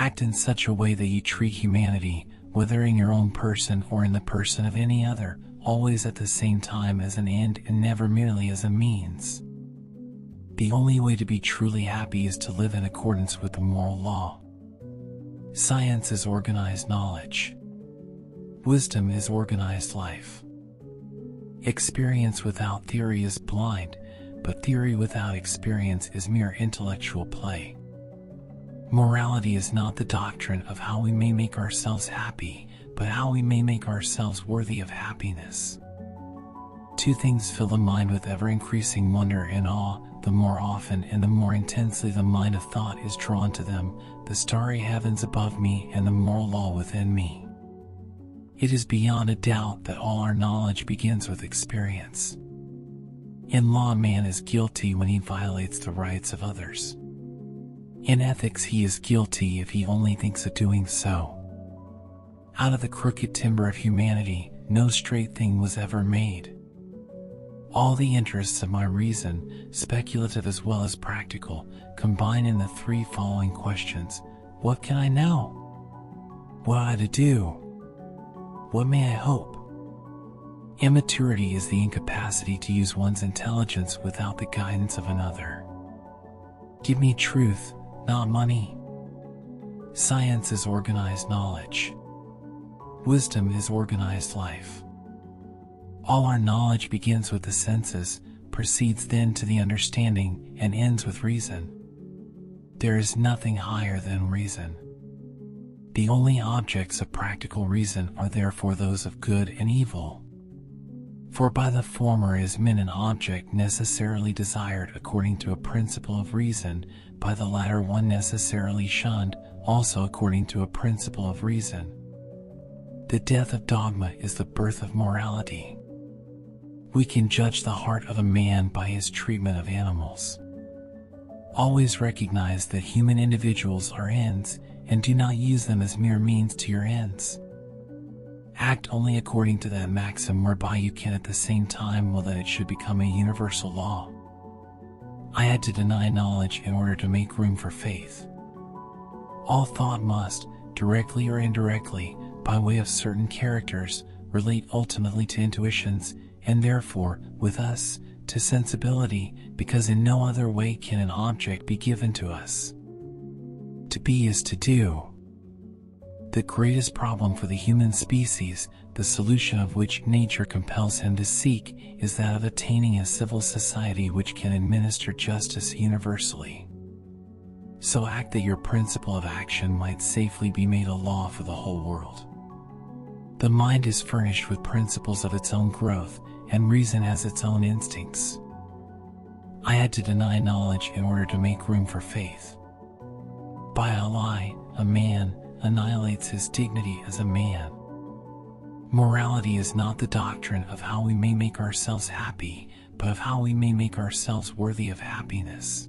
Act in such a way that you treat humanity, whether in your own person or in the person of any other, always at the same time as an end and never merely as a means. The only way to be truly happy is to live in accordance with the moral law. Science is organized knowledge. Wisdom is organized life. Experience without theory is blind, but theory without experience is mere intellectual play. Morality is not the doctrine of how we may make ourselves happy, but how we may make ourselves worthy of happiness. Two things fill the mind with ever-increasing wonder and awe, the more often and the more intensely the mind of thought is drawn to them, the starry heavens above me and the moral law within me. It is beyond a doubt that all our knowledge begins with experience. In law, man is guilty when he violates the rights of others. In ethics, he is guilty if he only thinks of doing so. Out of the crooked timber of humanity, no straight thing was ever made. All the interests of my reason, speculative as well as practical, combine in the three following questions. What can I know? What ought I to do? What may I hope? Immaturity is the incapacity to use one's intelligence without the guidance of another. Give me truth, not money. Science is organized knowledge. Wisdom is organized life. All our knowledge begins with the senses, proceeds then to the understanding, and ends with reason. There is nothing higher than reason. The only objects of practical reason are therefore those of good and evil. For by the former is meant an object necessarily desired according to a principle of reason, by the latter one necessarily shunned, also according to a principle of reason. The death of dogma is the birth of morality. We can judge the heart of a man by his treatment of animals. Always recognize that human individuals are ends, and do not use them as mere means to your ends. Act only according to that maxim whereby you can at the same time will that it should become a universal law. I had to deny knowledge in order to make room for faith. All thought must, directly or indirectly, by way of certain characters, relate ultimately to intuitions, and therefore, with us, to sensibility, because in no other way can an object be given to us. To be is to do. The greatest problem for the human species, the solution of which nature compels him to seek, is that of attaining a civil society which can administer justice universally. So act that your principle of action might safely be made a law for the whole world. The mind is furnished with principles of its own growth, and reason has its own instincts. I had to deny knowledge in order to make room for faith. By a lie, a man annihilates his dignity as a man. Morality is not the doctrine of how we may make ourselves happy, but of how we may make ourselves worthy of happiness.